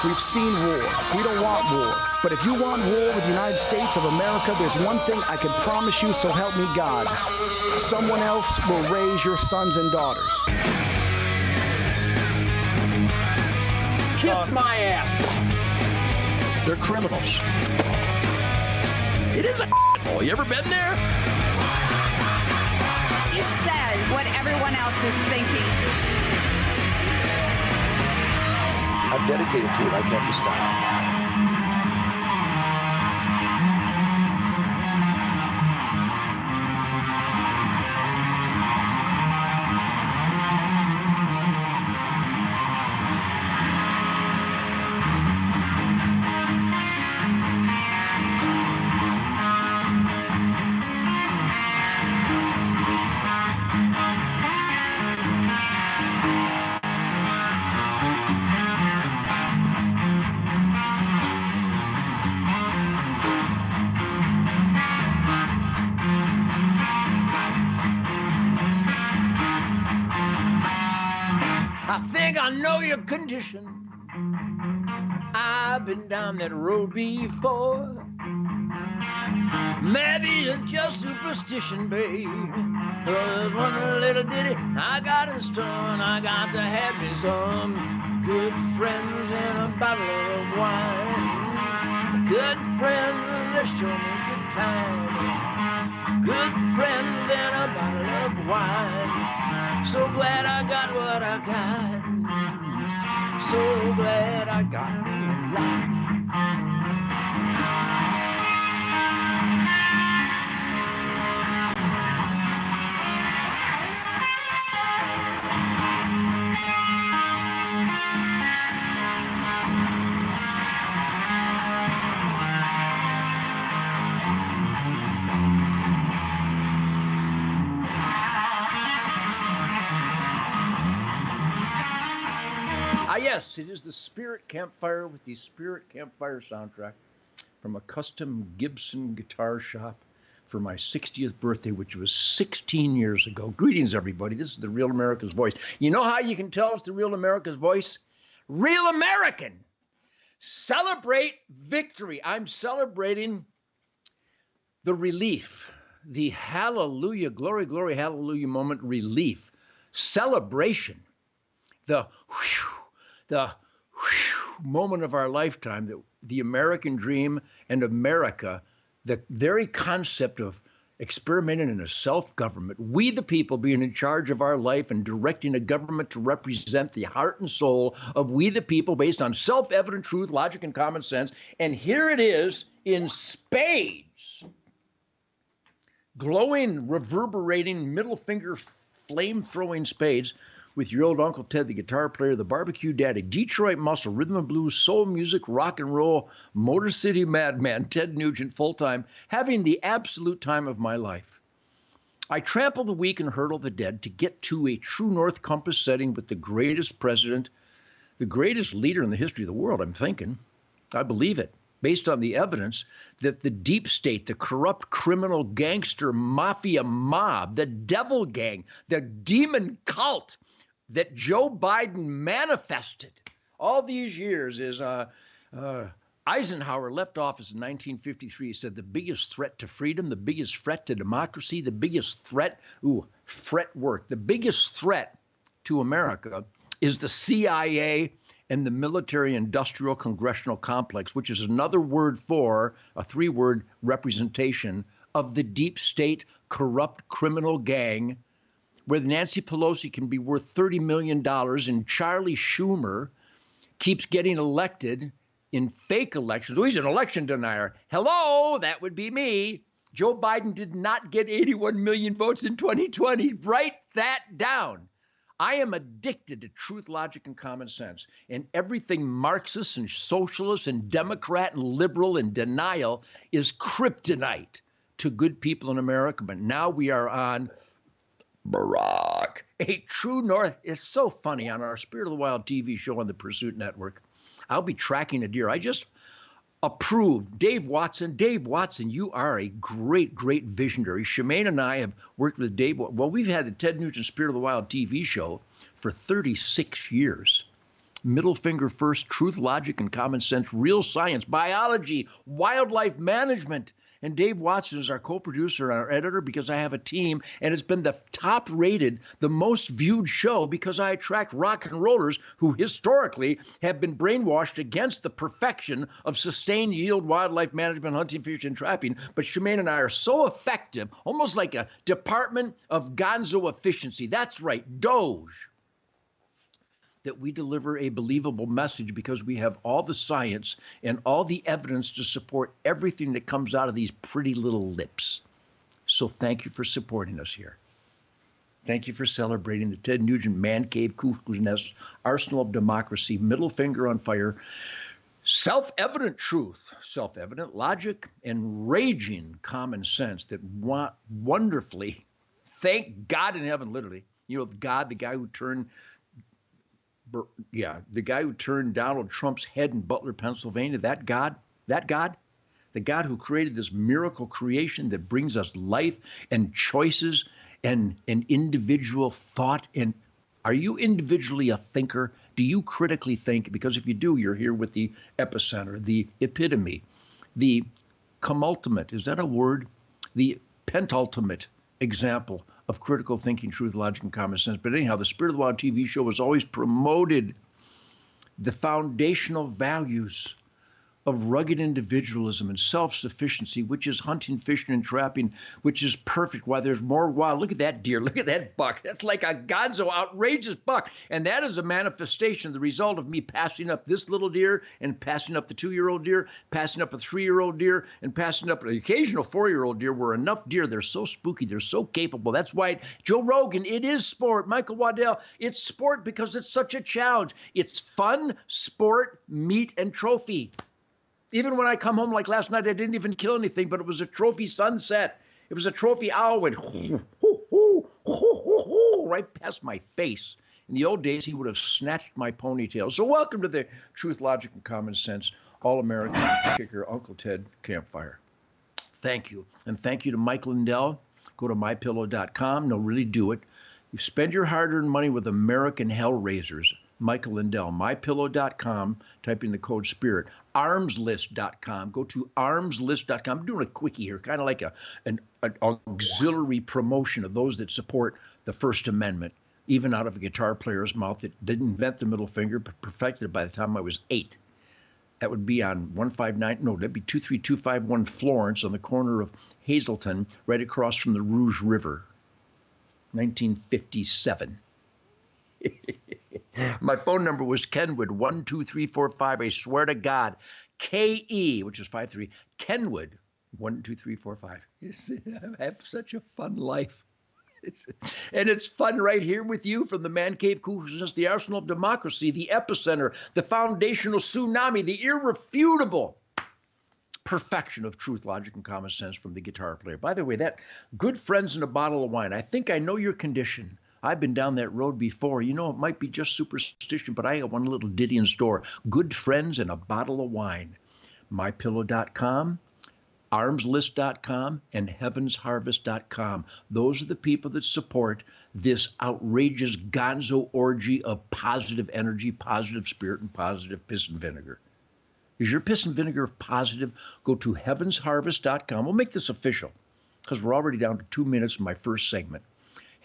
We've seen war. We don't want war. But if you want war with the United States of America, there's one thing I can promise you, so help me God. Someone else will raise your sons and daughters. Kiss my ass. They're criminals. It is a hole. You ever been there? He says what everyone else is thinking. I'm dedicated to it. I can't be stopped. I know your condition. I've been down that road before. Maybe it's just superstition, babe. There's one little ditty I got in store, and I got to have me some good friends and a bottle of wine. Good friends that show me good time. Good friends and a bottle of wine. So glad I got what I got. So glad I got a lot. Yes, it is the Spirit Campfire with the Spirit Campfire soundtrack from a custom Gibson guitar shop for my 60th birthday, which was 16 years ago. Greetings, everybody. This is the Real America's Voice. You know how you can tell it's the Real America's Voice? Real American. Celebrate victory. I'm celebrating the relief, the hallelujah, glory, glory, hallelujah moment, relief, celebration, the moment of our lifetime, that the American dream and America, the very concept of experimenting in a self-government, we the people being in charge of our life and directing a government to represent the heart and soul of we the people based on self-evident truth, logic, and common sense. And here it is in spades, glowing, reverberating, middle finger flame-throwing spades, with your old Uncle Ted, the guitar player, the barbecue daddy, Detroit muscle, rhythm and blues, soul music, rock and roll, Motor City madman, Ted Nugent, full-time, having the absolute time of my life. I trample the weak and hurdle the dead to get to a true north compass setting with the greatest president, the greatest leader in the history of the world, I'm thinking. I believe it, based on the evidence that the deep state, the corrupt criminal gangster mafia mob, the devil gang, the demon cult that Joe Biden manifested all these years is Eisenhower left office in 1953. He said the biggest threat to freedom, the biggest threat to democracy, the biggest threat, fret work, the biggest threat to America is the CIA and the military-industrial congressional complex, which is another word for a three-word representation of the deep state corrupt criminal gang, where Nancy Pelosi can be worth $30 million and Charlie Schumer keeps getting elected in fake elections. Oh, he's an election denier. Hello, that would be me. Joe Biden did not get 81 million votes in 2020. Write that down. I am addicted to truth, logic, and common sense. And everything Marxist and socialist and Democrat and liberal and denial is kryptonite to good people in America. But now we are on Barack, a true north. It's so funny on our Spirit of the Wild TV show on the Pursuit Network. I'll be tracking a deer. I just approved Dave Watson. Dave Watson, you are a great, great visionary. Shemaine and I have worked with Dave. Well, we've had the Ted Nugent Spirit of the Wild TV show for 36 years. Middle finger first, truth, logic, and common sense, real science, biology, wildlife management. And Dave Watson is our co-producer and our editor because I have a team, and it's been the top rated, the most viewed show because I attract rock and rollers who historically have been brainwashed against the perfection of sustained yield wildlife management, hunting, fishing, and trapping. But Shemaine and I are so effective, almost like a Department of Gonzo efficiency. That's right, Doge. That we deliver a believable message because we have all the science and all the evidence to support everything that comes out of these pretty little lips. So thank you for supporting us here. Thank you for celebrating the Ted Nugent Man Cave Cuckoo's Nest Arsenal of Democracy, middle finger on fire, self-evident truth, self-evident logic, and raging common sense that wonderfully, thank God in heaven, literally, you know, God, the guy who turned Donald Trump's head in Butler, Pennsylvania, the God who created this miracle creation that brings us life and choices and an individual thought. And are you individually a thinker? Do you critically think? Because if you do, you're here with the epicenter, the epitome, the comultimate, is that a word? The pentultimate example of critical thinking, truth, logic, and common sense. But anyhow, the Spirit of the Wild TV show has always promoted the foundational values of rugged individualism and self-sufficiency, which is hunting, fishing, and trapping, which is perfect. Why there's more wild. Look at that deer. Look at that buck. That's like a Gonzo outrageous buck. And that is a manifestation, the result of me passing up this little deer and passing up the 2-year-old deer, passing up a 3-year-old deer, and passing up an occasional 4-year-old deer were enough deer. They're so spooky. They're so capable. That's why Joe Rogan, it is sport. Michael Waddell, it's sport because it's such a challenge. It's fun, sport, meat, and trophy. Even when I come home like last night, I didn't even kill anything, but it was a trophy sunset. It was a trophy owl went right past my face. In the old days, he would have snatched my ponytail. So welcome to the Truth, Logic, and Common Sense All-American Kicker, Uncle Ted Campfire. Thank you. And thank you to Mike Lindell. Go to mypillow.com. No, really do it. You spend your hard-earned money with American Hellraisers. Michael Lindell, mypillow.com, type in the code SPIRIT, armslist.com, go to armslist.com. I'm doing a quickie here, kind of like an auxiliary promotion of those that support the First Amendment, even out of a guitar player's mouth that didn't invent the middle finger, but perfected it by the time I was 8. That would be on 23251 Florence on the corner of Hazleton, right across from the Rouge River, 1957. My phone number was Kenwood 12345. I swear to God, KE, which is 53, Kenwood 12345. I have such a fun life. And it's fun right here with you from the Man Cave Cuckoo's, the arsenal of democracy, the epicenter, the foundational tsunami, the irrefutable perfection of truth, logic, and common sense from the guitar player. By the way, that good friends and a bottle of wine. I think I know your condition. I've been down that road before. You know, it might be just superstition, but I got one little ditty in store. Good friends and a bottle of wine. MyPillow.com, armslist.com, and heavensharvest.com. Those are the people that support this outrageous gonzo orgy of positive energy, positive spirit, and positive piss and vinegar. Is your piss and vinegar positive? Go to heavensharvest.com. We'll make this official because we're already down to 2 minutes in my first segment.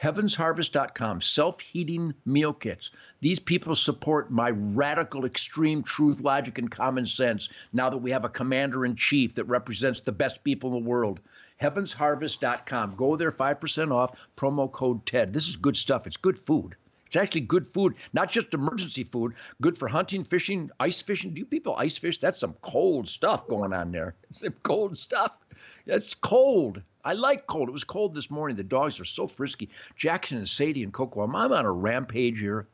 Heavensharvest.com, self-heating meal kits. These people support my radical, extreme truth, logic, and common sense now that we have a commander-in-chief that represents the best people in the world. Heavensharvest.com. Go there, 5% off, promo code TED. This is good stuff. It's good food. It's actually good food, not just emergency food, good for hunting, fishing, ice fishing. Do you people ice fish? That's some cold stuff going on there. Some cold stuff. It's cold. I like cold. It was cold this morning. The dogs are so frisky. Jackson and Sadie and Coco, I'm on a rampage here.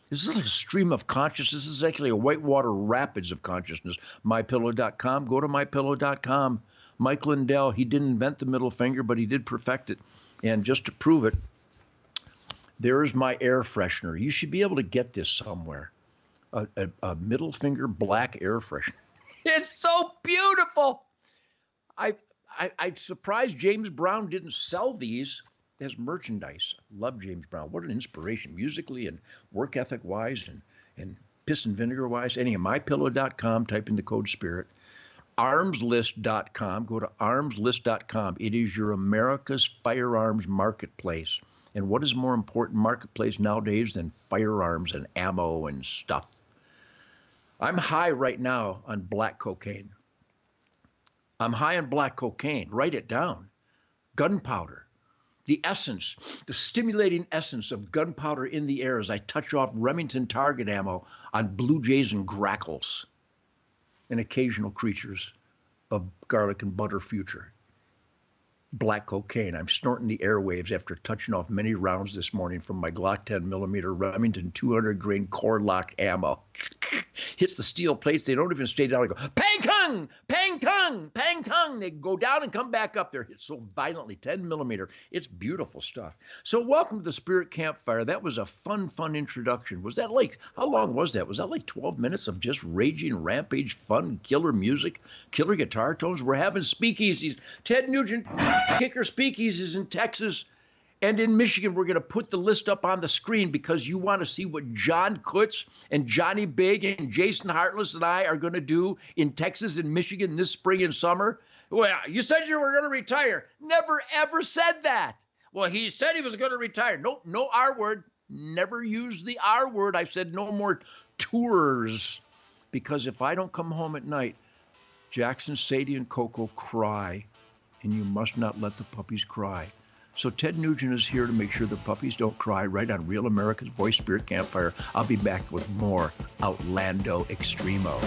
This is like a stream of consciousness. This is actually a whitewater rapids of consciousness. MyPillow.com. Go to MyPillow.com. Mike Lindell, he didn't invent the middle finger, but he did perfect it. And just to prove it, there's my air freshener. You should be able to get this somewhere. A middle finger black air freshener. It's so beautiful. I'm surprised James Brown didn't sell these as merchandise. Love James Brown. What an inspiration, musically and work ethic wise, and piss and vinegar wise, any of mypillow.com, type in the code SPIRIT. Armslist.com, go to armslist.com. It is your America's firearms marketplace. And what is more important marketplace nowadays than firearms and ammo and stuff? I'm high right now on black cocaine. I'm high on black cocaine. Write it down. Gunpowder. The essence, the stimulating essence of gunpowder in the air as I touch off Remington target ammo on blue jays and grackles and occasional creatures of garlic and butter future. Black cocaine. I'm snorting the airwaves after touching off many rounds this morning from my Glock 10mm Remington 200 grain core lock ammo. Hits the steel plates. They don't even stay down. I go, pang tung, pang tung, pang tung. They go down and come back up. They're hit so violently. 10mm. It's beautiful stuff. So welcome to the Spirit Campfire. That was a fun introduction. Was that like, how long was that? Was that like 12 minutes of just raging, rampage, fun, killer music, killer guitar tones? We're having speakeasies. Ted Nugent Kicker Speakeasies in Texas and in Michigan. We're going to put the list up on the screen because you want to see what John Kutz and Johnny Big and Jason Hartless and I are going to do in Texas and Michigan this spring and summer. Well, you said you were going to retire. Never, ever said that. Well, he said he was going to retire. Nope, no R word. Never used the R word. I said no more tours because if I don't come home at night, Jackson, Sadie, and Coco cry. And you must not let the puppies cry. So Ted Nugent is here to make sure the puppies don't cry right on Real America's Voice Spirit Campfire. I'll be back with more Outlandos Extremo.